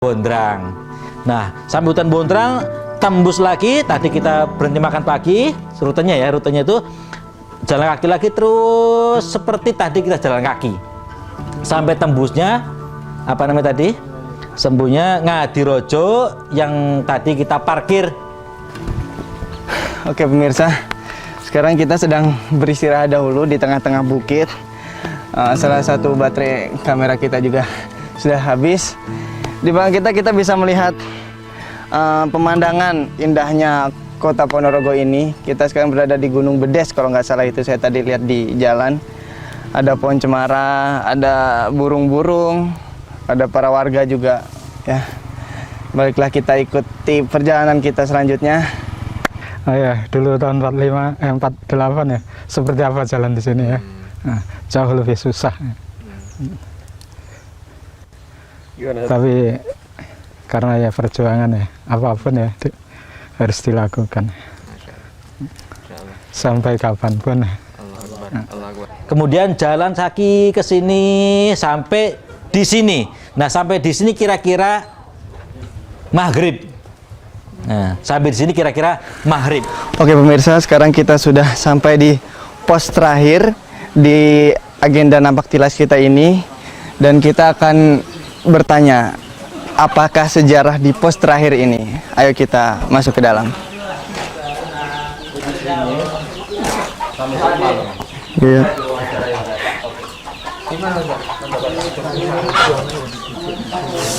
Bondrang. Nah, sampai hutan Bondrang tembus lagi. Tadi kita berhenti makan pagi, rutenya ya, rutenya itu jalan kaki lagi terus seperti tadi kita jalan kaki sampai tembusnya apa namanya tadi? Sembuhnya Ngadirojo yang tadi kita parkir. Oke pemirsa, sekarang kita sedang beristirahat dahulu di tengah-tengah bukit. Salah satu baterai kamera kita juga sudah habis. Di belakang kita bisa melihat pemandangan indahnya kota Ponorogo ini. Kita sekarang berada di Gunung Bedes, kalau nggak salah itu saya tadi lihat di jalan. Ada pohon cemara, ada burung-burung, ada para warga juga. Ya, baiklah kita ikuti perjalanan kita selanjutnya. Oh ya, dulu tahun 48 ya, seperti apa jalan di sini ya? Nah, jauh lebih susah. Gimana? Tapi karena ya perjuangan ya, apapun ya harus dilakukan sampai kapanpun. Kemudian jalan kaki ke sini sampai di sini. Nah, sampai di sini kira-kira maghrib. Nah, sampai di sini kira-kira maghrib. Oke pemirsa, sekarang kita sudah sampai di pos terakhir di agenda Nampak Tilas kita ini, dan kita akan bertanya apakah sejarah di pos terakhir ini. Ayo kita masuk ke dalam. Iya.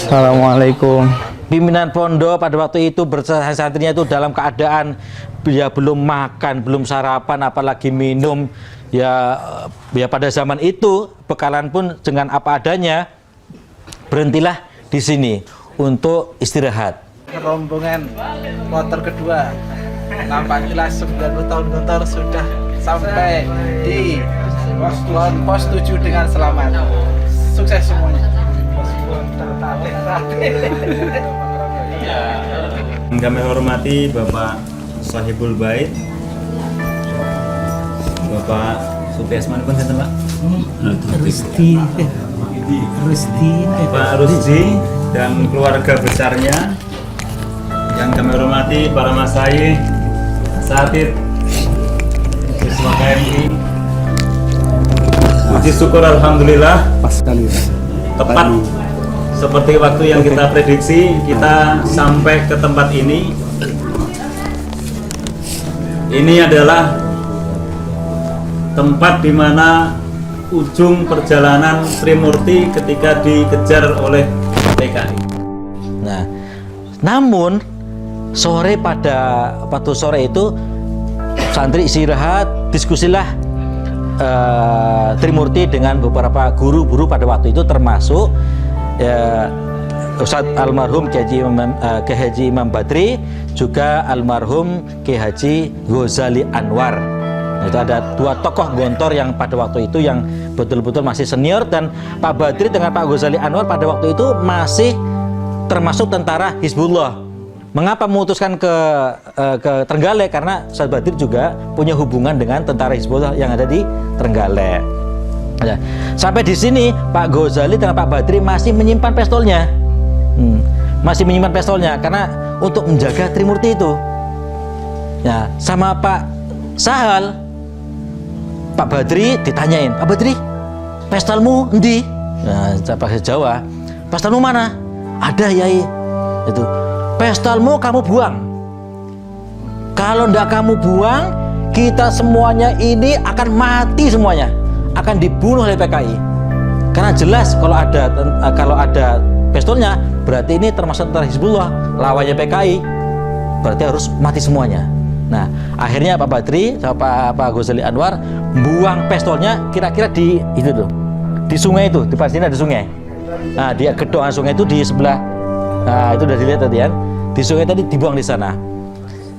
Assalamualaikum. Pimpinan pondok pada waktu itu santrinya itu dalam keadaan ya belum makan, belum sarapan, apalagi minum. Ya pada zaman itu bekalan pun dengan apa adanya. Berhentilah di sini untuk istirahat. Rombongan motor kedua Nampak Tilas 90 tahun motor sudah sampai di pos 7 dengan selamat. Sukses semuanya. Kami hormati Bapak Sahibul Bait, Bapak Sutiasman pun Pak Pak Rusdi dan keluarga besarnya. Yang kami hormati para masai, asatid, siswa KMI. Puji syukur alhamdulillah tepat seperti waktu yang kita prediksi, kita sampai ke tempat ini. Ini adalah tempat di mana ujung perjalanan Trimurti ketika dikejar oleh PKI. Nah, namun sore pada sore itu santri istirahat, diskusilah Trimurti dengan beberapa guru-guru pada waktu itu, termasuk Ustadz almarhum Kiai Haji Imam Badri, juga almarhum Kiai Haji Ghazali Anwar. Nah, itu ada dua tokoh gontor yang pada waktu itu yang betul-betul masih senior, dan Pak Badri dengan Pak Ghazali Anwar pada waktu itu masih termasuk tentara Hizbullah. Mengapa memutuskan ke Trenggalek? Karena Ustadz Badri juga punya hubungan dengan tentara Hizbullah yang ada di Trenggalek. Ya. Sampai di sini Pak Ghazali dengan Pak Badri masih menyimpan pistolnya, masih menyimpan pistolnya karena untuk menjaga Trimurti itu. Ya, sama Pak Sahal, Pak Badri ditanyain, Pak Badri, pistolmu endi? Nah, bahasa Jawa, pistolmu mana? Ada Yai. Itu, pistolmu kamu buang. Kalau ndak kamu buang, kita semuanya ini akan mati semuanya, akan dibunuh oleh PKI. Karena jelas kalau ada pistolnya, berarti ini termasuk tentara Hizbullah, lawannya PKI, berarti harus mati semuanya. Nah, akhirnya Pak Badri sama Pak Ghazali Anwar buang pistolnya kira-kira di itu tuh, di sungai itu, di sini ada sungai. Nah, di gedongan sungai itu di sebelah, nah itu udah dilihat tadi kan, di sungai tadi dibuang di sana.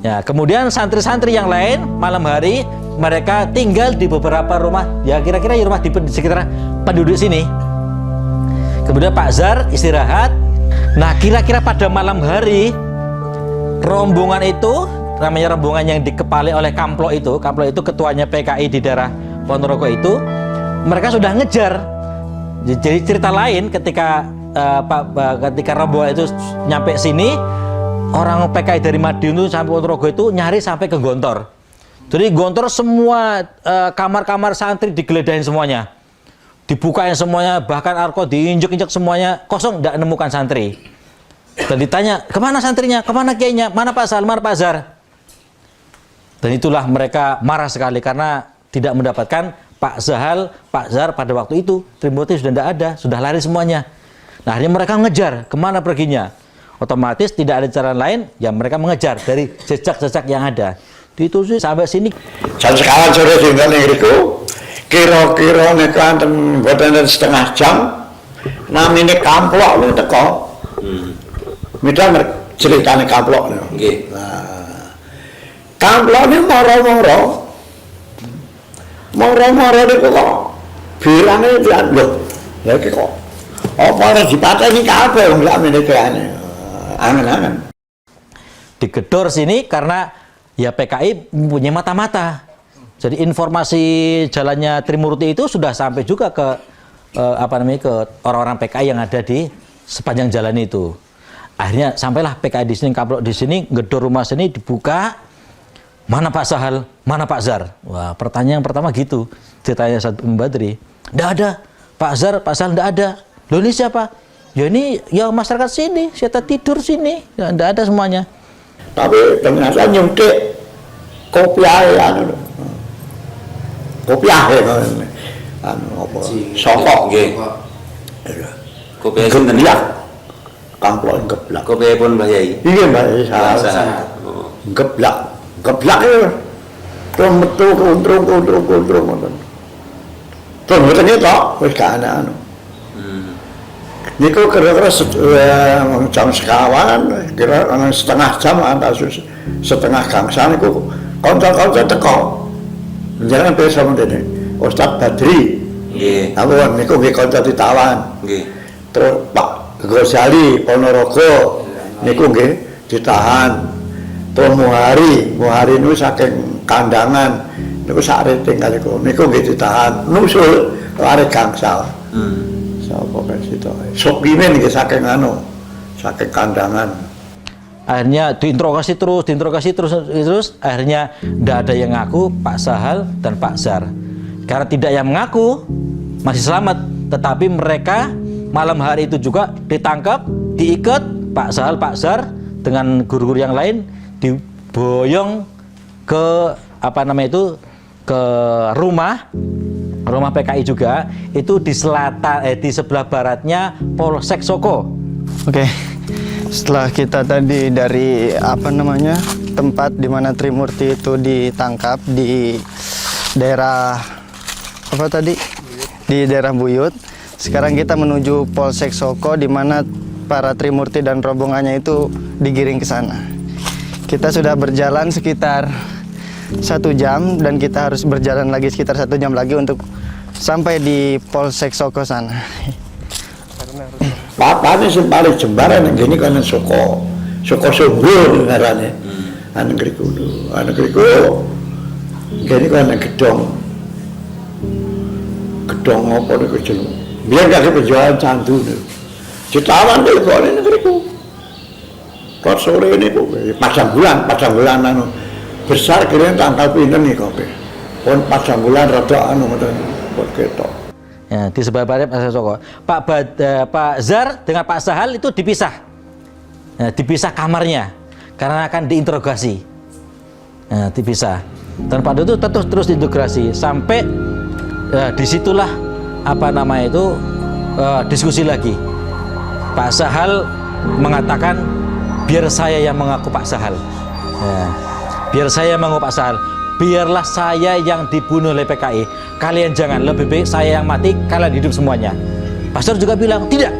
Ya, kemudian santri-santri yang lain malam hari mereka tinggal di beberapa rumah, ya kira-kira rumah di sekitar penduduk sini. Kemudian Pak Zar istirahat. Nah, kira-kira pada malam hari rombongan itu, namanya rombongan yang dikepalai oleh Kamplo itu ketuanya PKI di daerah Ponorogo itu, mereka sudah ngejar. Jadi cerita lain ketika ketika rombongan itu nyampe sini, orang PKI dari Madiun itu sampai Ponorogo itu nyari sampai ke Gontor. Jadi Gontor semua kamar-kamar santri digeledahin semuanya, dibukain semuanya, bahkan Arko diinjek-injek semuanya, kosong, tidak menemukan santri. Dan ditanya, kemana santrinya, kemana kiainya, mana Pak Sahal, mana Pak Zar? Dan itulah mereka marah sekali karena tidak mendapatkan Pak Sahal, Pak Zar pada waktu itu. Trimurti sudah tidak ada, sudah lari semuanya. Nah akhirnya mereka mengejar, kemana perginya? Otomatis tidak ada cara lain, ya mereka mengejar dari jejak-jejak yang ada. Ditelusuri sampai sini. Jam sekawan sore tinggal ning riku. Kira-kira nek kanten boten setengah jam. Namine kamplok niku teko. Midang ceritane kamplok niku. Nggih. Nah. Kamplok niku moro-moro. Moro-moro niku kok birange lho. Ya iki kok apa ora dipateni kabeh wong lak meneh kene. Angen-angen. Digedor sini karena ya PKI mempunyai mata-mata. Jadi informasi jalannya Trimurti itu sudah sampai juga ke ke orang-orang PKI yang ada di sepanjang jalan itu. Akhirnya sampailah PKI di sini, kamplok di sini, gedor rumah sini dibuka. Mana Pak Sahal, mana Pak Zar? Wah, pertanyaan yang pertama gitu. Ditanya satu Badri. Tidak ada. Pak Zar, Pak Sahal tidak ada. Loh ini siapa? Ya ini ya masyarakat sini, saya tidur sini. Tidak ada semuanya. Tapi ternyata nyuntik kopi ae anu. Kopi ae anu apa? Sokok nggih. Kopi sinten ya? Kamplok geblak. Kopi pun Mbah Yai. Iya Mbak Isa. Geblak. Geblak itu. Terus metu kuntrung ngoten. Terus ngoten iki tok wis gak ana anu. Niku kira-kira jam sekawan, kira setengah jam atau setengah gangsa niku kanca-kanca teko. Jangan biasa mendene. Ustaz Badri. Nggih. Apa niku nggih kanca ditawan. Nggih. Terus Pak Ghazali Ponorogo niku nggih ditahan. Terus Muhari niku saking kandangan niku sak rating kali niku nggih ditahan. Nusul lare gangsal. Sapa kan situ. Sokimen nggih saking anu, saking kandangan. Akhirnya diinterogasi terus, akhirnya tidak ada yang ngaku Pak Sahal dan Pak Zar. Karena tidak yang mengaku masih selamat, tetapi mereka malam hari itu juga ditangkap, diikat Pak Sahal, Pak Zar dengan guru-guru yang lain diboyong ke ke rumah PKI juga, itu di selatan di sebelah baratnya Polsek Soko. Oke. Setelah kita tadi dari tempat di mana Trimurti itu ditangkap di daerah di daerah Buyut. Sekarang kita menuju Polsek Soko di mana para Trimurti dan rombongannya itu digiring ke sana. Kita sudah berjalan sekitar 1 jam dan kita harus berjalan lagi sekitar 1 jam lagi untuk sampai di Polsek Soko sana. Papane sing paling jembaran nang kene kan Soko Sumbul ngarane. Anu ngriku. Kene kan gedong. Gedong apa niku jeneng. Biar gak penjualan candu niku. Ditawan kok kene ngriku. Kok sore niku pasang bulan anu besar kira tanggal pinten nih kopi. Pun pasang bulan rada anu ngoten kok ketok. Ya, di sebelah barat Polsek Soko. Pak Zar dengan Pak Sahal itu dipisah. Ya, dipisah kamarnya karena akan diinterogasi. Ya, dipisah. Dan Pak Dut itu terus diinterogasi sampai disitulah diskusi lagi. Pak Sahal mengatakan biar saya yang mengaku Pak Sahal. Ya, biar saya mengaku Pak Sahal. Biarlah saya yang dibunuh oleh PKI. Kalian jangan, lebih baik saya yang mati, kalian hidup semuanya. Pak Sahal juga bilang, tidak.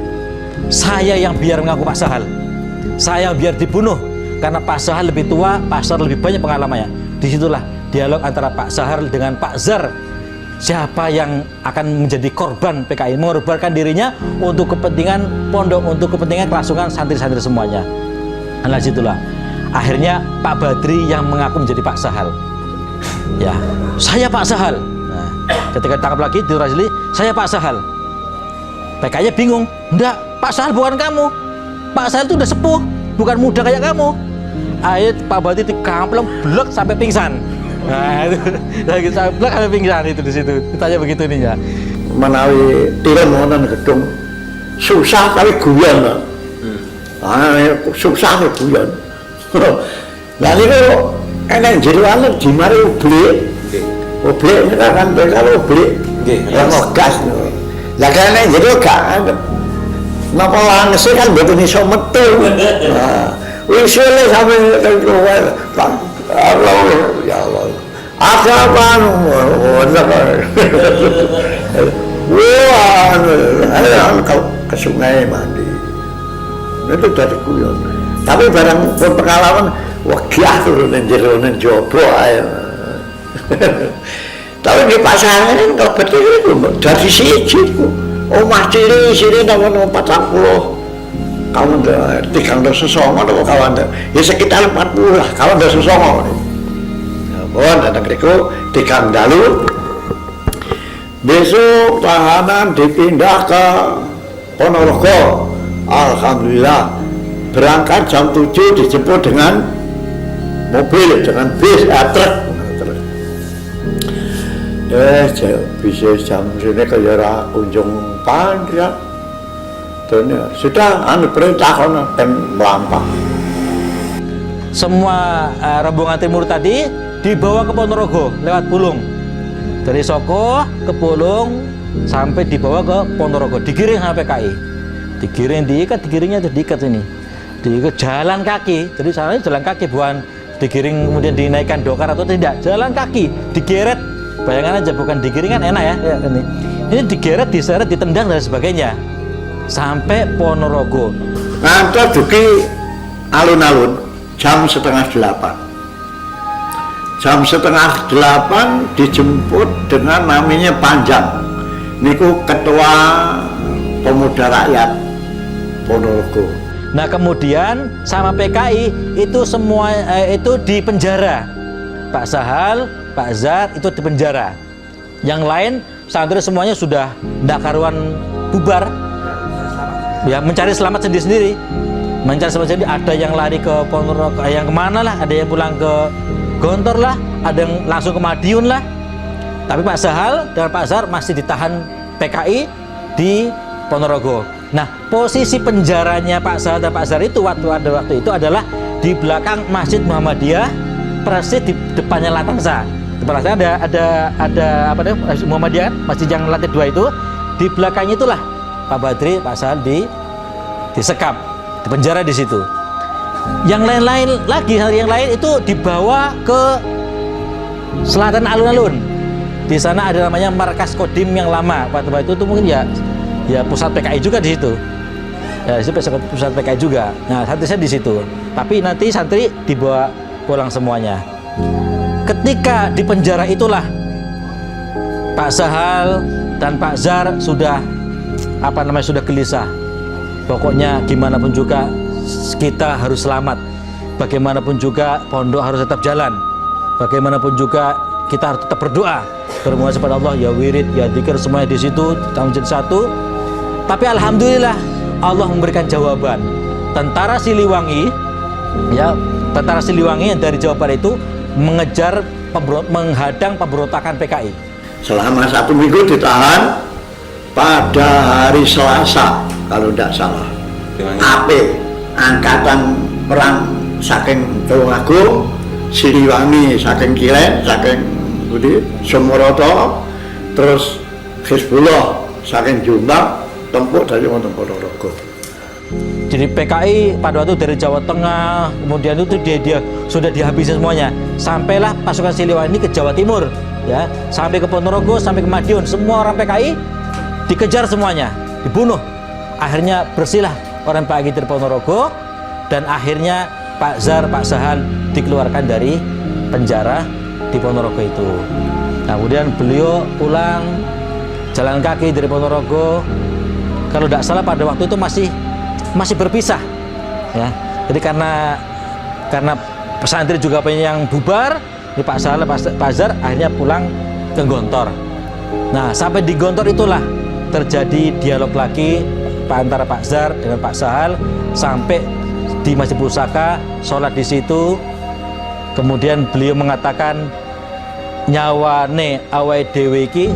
Saya yang biar mengaku Pak Sahal. Saya yang biar dibunuh. Karena Pak Sahal lebih tua, Pak Sahal lebih banyak pengalamannya. Disitulah dialog antara Pak Sahal dengan Pak Zar. Siapa yang akan menjadi korban PKI, mengorbankan dirinya untuk kepentingan pondok, untuk kepentingan kelangsungan santri-santri semuanya. Nah, situlah akhirnya Pak Badri yang mengaku menjadi Pak Sahal. Ya, saya Pak Sahal. Nah, ketika ditangkap lagi di Razili, saya Pak Sahal. PKI-nya bingung. Enggak, Pak Sahal bukan kamu. Pak Sahal itu udah sepuh, bukan muda kayak kamu. Akhirnya Pak Bati dikampleng blek sampai pingsan. Nah, itu lagi sampai blek sampai pingsan itu di situ. Ditanya begitu nih ya. Menawi tiram wonten gedung susah kali guyon. Susah kali guyon. Lah niku enek jero anu dimari ublik. Ublik kan kalau ublik. Nggih. Ya gas. Lah kene jero gak napa langsung kan mboten iso metu. Wis oleh sampe keluar. Allah ya Allah. Apaan? Wah, kalau ke sungai mandi. Itu dari guyon. Tapi barang pengalaman, wah gah turun jero nang jopo ae. Tapi di pasangan ini kalau betul itu dari siji ku. Omah ciri sini nomor 40. Kawan dah 309 atau kawan dah. Ya sekitar 40 lah. Kawan dah 9. Bon, datang kriku di Kang Dalu. Besok tahanan dipindah ke Ponorogo. Alhamdulillah berangkat jam 7 dijemput dengan mobil, dengan bis, truk. Bisa jam sini kaya kunjung pandra. Sudah perintah kono melampah. Semua rombongan timur tadi dibawa ke Ponorogo lewat Pulung. Dari Soko ke Pulung sampai dibawa ke Ponorogo, digiring sama PKI. Digiring, digiringnya diikat ini. Diikat jalan kaki. Jadi salahnya jalan kaki, bukan digiring kemudian dinaikkan dokar atau tidak. Jalan kaki, digeret. Bayangan aja, bukan digiring kan enak ya, ini. Ini digeret, diseret, ditendang dan sebagainya. Sampai Ponorogo. Ngantor duki alun-alun jam 7:30. Jam 7:30 dijemput dengan namanya Panjang. Niku ketua pemuda rakyat Ponorogo. Nah kemudian sama PKI itu semua itu di penjara. Pak Sahal, Pak Zar itu di penjara. Yang lain santri semuanya sudah ndak karuan bubar. Ya mencari selamat sendiri-sendiri. Mencari selamat sendiri. Ada yang lari ke Ponorogo, yang kemana lah. Ada yang pulang ke Gontor lah. Ada yang langsung ke Madiun lah. Tapi Pak Sahal dan Pak Zar masih ditahan PKI di Ponorogo. Nah posisi penjaranya Pak Sahal dan Pak Zar itu waktu itu adalah di belakang Masjid Muhammadiyah, persis di depannya Latangsa. Di belakang ada apa namanya Muhammadiyah, masjid yang lantai 2 itu. Di belakangnya itulah Pak Badri, Pak Sahal disekap, di penjara di situ. Yang lain-lain lagi, yang lain itu dibawa ke selatan alun-alun. Di sana ada namanya markas Kodim yang lama. Waktu itu mungkin ya pusat PKI juga di situ. Ya, itu pusat PKI juga. Nah, santri saya di situ. Tapi nanti santri dibawa pulang semuanya. Ketika di penjara itulah Pak Sahal dan Pak Zar sudah sudah gelisah. Pokoknya gimana pun juga kita harus selamat. Bagaimanapun juga pondok harus tetap jalan. Bagaimanapun juga kita harus tetap berdoa, bermohon kepada Allah, ya wirid, ya dzikir, semuanya di situ tanggung jawab satu. Tapi alhamdulillah Allah memberikan jawaban. Tentara Siliwangi yang dari Jawa Barat itu menghadang pemberontakan PKI. Selama 1 minggu ditahan pada hari Selasa kalau tidak salah. AP angkatan perang saking Tulungagung, Siliwangi saking Kilen, saking Sumoroto, terus Hizbullah saking Jombang, tempuk dari Ponorogo. Jadi PKI pada waktu dari Jawa Tengah, kemudian itu dia sudah dihabisi semuanya. Sampailah pasukan Siliwangi ke Jawa Timur, ya, sampai ke Ponorogo, sampai ke Madiun. Semua orang PKI dikejar semuanya, dibunuh. Akhirnya bersihlah orang PKI dari Ponorogo, dan akhirnya Pak Zar, Pak Sahal dikeluarkan dari penjara di Ponorogo itu. Nah, kemudian beliau pulang jalan kaki dari Ponorogo. Kalau tidak salah pada waktu itu masih berpisah, ya. Jadi karena pesantren juga banyak yang bubar, di Pak Sahal, Pak Zar akhirnya pulang ke Gontor. Nah, sampai di Gontor itulah terjadi dialog lagi antara Pak Zar dengan Pak Sahal sampai di Masjid Pusaka, sholat di situ. Kemudian beliau mengatakan nyawane awake dhewe iki,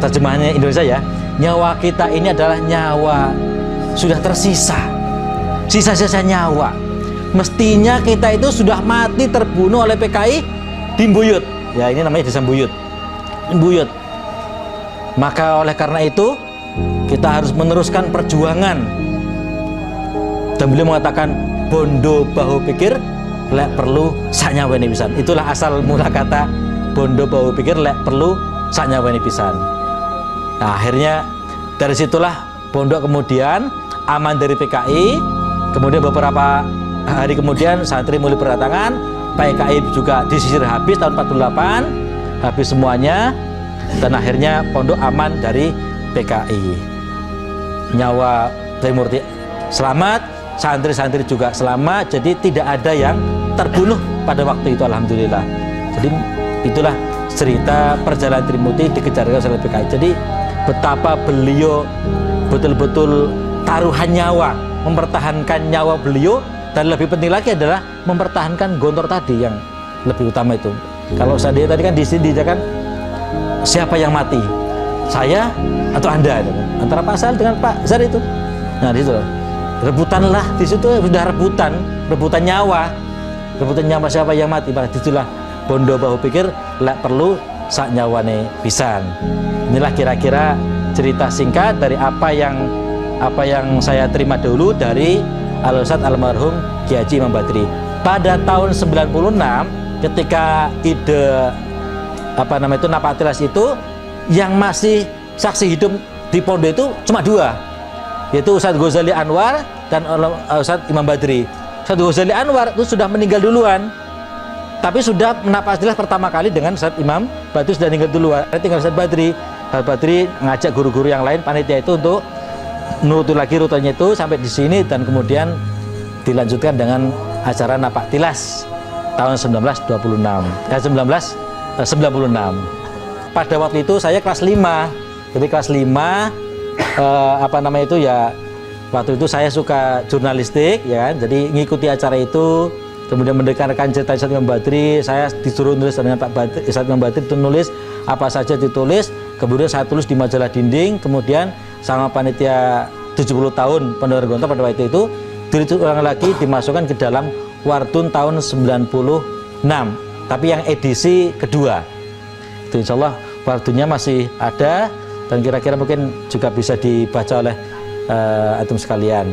terjemahannya Indonesia ya, nyawa kita ini adalah nyawa sudah tersisa, sisa-sisa nyawa. Mestinya kita itu sudah mati terbunuh oleh PKI di Mbuyut. Ya, ini namanya desa Mbuyut. Mbuyut. Maka oleh karena itu kita harus meneruskan perjuangan. Dan beliau mengatakan bondo bahu pikir lek perlu saknyawane pisan. Itulah asal mula kata bondo bahu pikir lek perlu saknyawane pisan. Nah, akhirnya dari situlah pondok kemudian aman dari PKI. Kemudian beberapa hari kemudian santri mulai berdatangan, PKI juga disisir habis tahun 48, habis semuanya, dan akhirnya pondok aman dari PKI. Nyawa Trimurti selamat, santri-santri juga selamat, jadi tidak ada yang terbunuh pada waktu itu, alhamdulillah. Jadi itulah cerita perjalanan Trimurti dikejar oleh PKI. Jadi betapa beliau betul-betul taruhan nyawa, mempertahankan nyawa beliau, dan lebih penting lagi adalah mempertahankan Gontor tadi yang lebih utama itu. Kalau saya tadi kan di sini kan siapa yang mati, saya atau Anda, antara Pak Sahal dengan Pak Zar itu. Nah, di situ rebutan lah, di situ sudah rebutan nyawa siapa yang mati. Maka disitulah bondo bahu pikir lek perlu sak nyawane pisan. Inilah kira-kira cerita singkat dari apa yang saya terima dulu dari Al-Ustadz almarhum Kiai Haji Imam Badri. Pada tahun 96 ketika ide Napaktilas itu, yang masih saksi hidup di pondok itu cuma dua, yaitu Ustadz Ghazali Anwar dan Ustadz Imam Badri. Ustadz Ghazali Anwar itu sudah meninggal duluan, tapi sudah Napaktilas pertama kali dengan Ustadz Imam Badri sudah meninggal duluan. Tinggal Ustadz Badri. Ustadz Badri ngajak guru-guru yang lain, panitia itu untuk nuruti lagi rutenya itu sampai di sini, dan kemudian dilanjutkan dengan acara Napaktilas tahun 1996. Pada waktu itu saya kelas 5. Jadi kelas 5 waktu itu saya suka jurnalistik ya kan. Jadi ngikuti acara itu, kemudian mendengarkan cerita Ustadz Imam Badri. Saya disuruh nulis dengan Pak Badri, Ustadz Imam Badri itu nulis apa saja ditulis. Kemudian saya tulis di majalah Dinding. Kemudian sama panitia 70 tahun Pondok Gontor pada waktu itu diulang lagi, dimasukkan ke dalam Wardun tahun 96. Tapi yang edisi kedua itu insya Allah Wardunnya masih ada, dan kira-kira mungkin juga bisa dibaca oleh antum sekalian.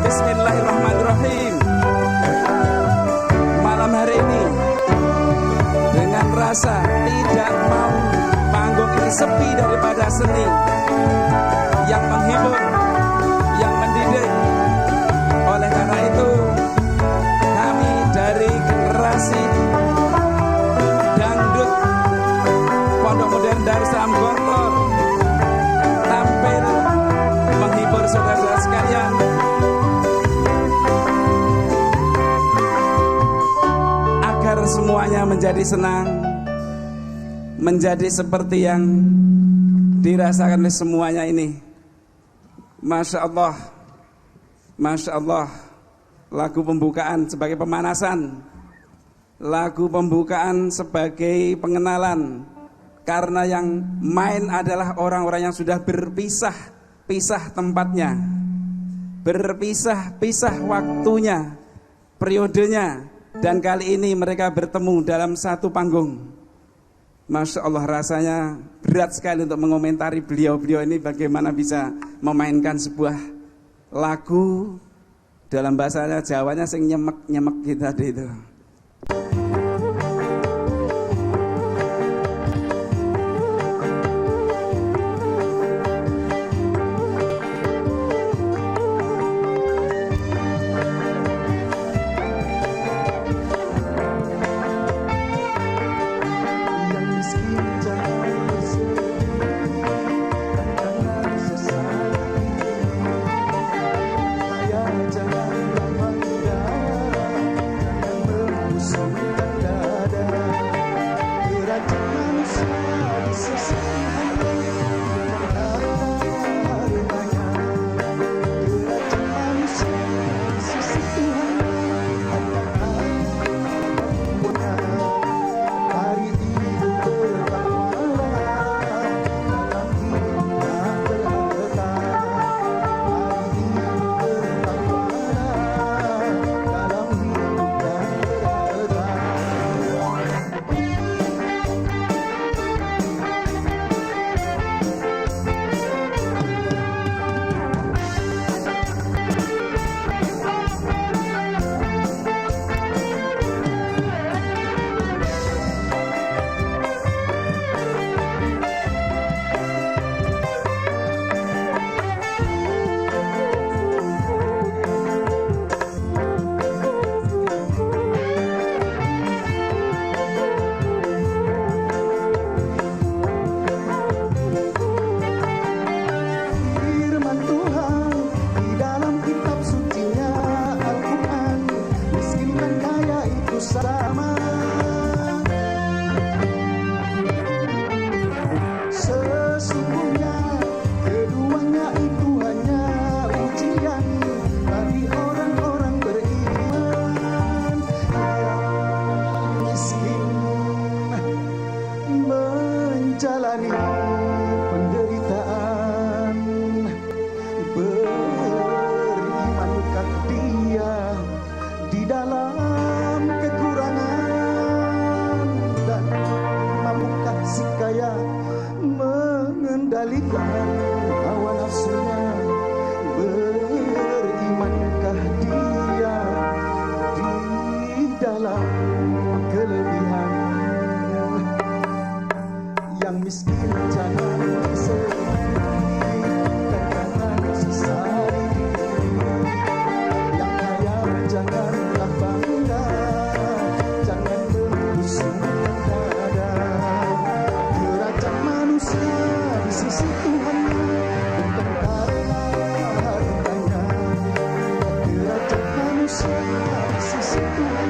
Bismillahirrahmanirrahim. Malam hari ini dengan rasa tidak mau panggung ini sepi daripada seni yang menghibur, yang mendidik. Oleh karena itu kami dari generasi dangdut Pondok Modern Darussalam Gontor tampil menghibur saudara-saudara sekalian. Agar semuanya menjadi senang, menjadi seperti yang dirasakan oleh semuanya ini. Masya Allah, Masya Allah. Lagu pembukaan sebagai pemanasan, lagu pembukaan sebagai pengenalan. Karena yang main adalah orang-orang yang sudah berpisah tempatnya, berpisah waktunya, periodenya. Dan kali ini mereka bertemu dalam satu panggung. Masya Allah, rasanya berat sekali untuk mengomentari beliau-beliau ini bagaimana bisa memainkan sebuah lagu dalam bahasa Jawanya sing nyemek-nyemek gitu tadi itu. mengendalikan hawa nafsunya. Berimankah dia di dalam kelebihan? Yang miskin jangan disedih dan jangan sesali diri. Yang kaya janganlah bangga, jangan membusungkan dada. Derajat manusia di sisi Tuhan bukan karena hartanya. Derajat manusia di sisi Tuhan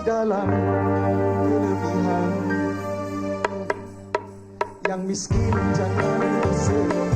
dalam kelebihan. Yang miskin jangan bersedih,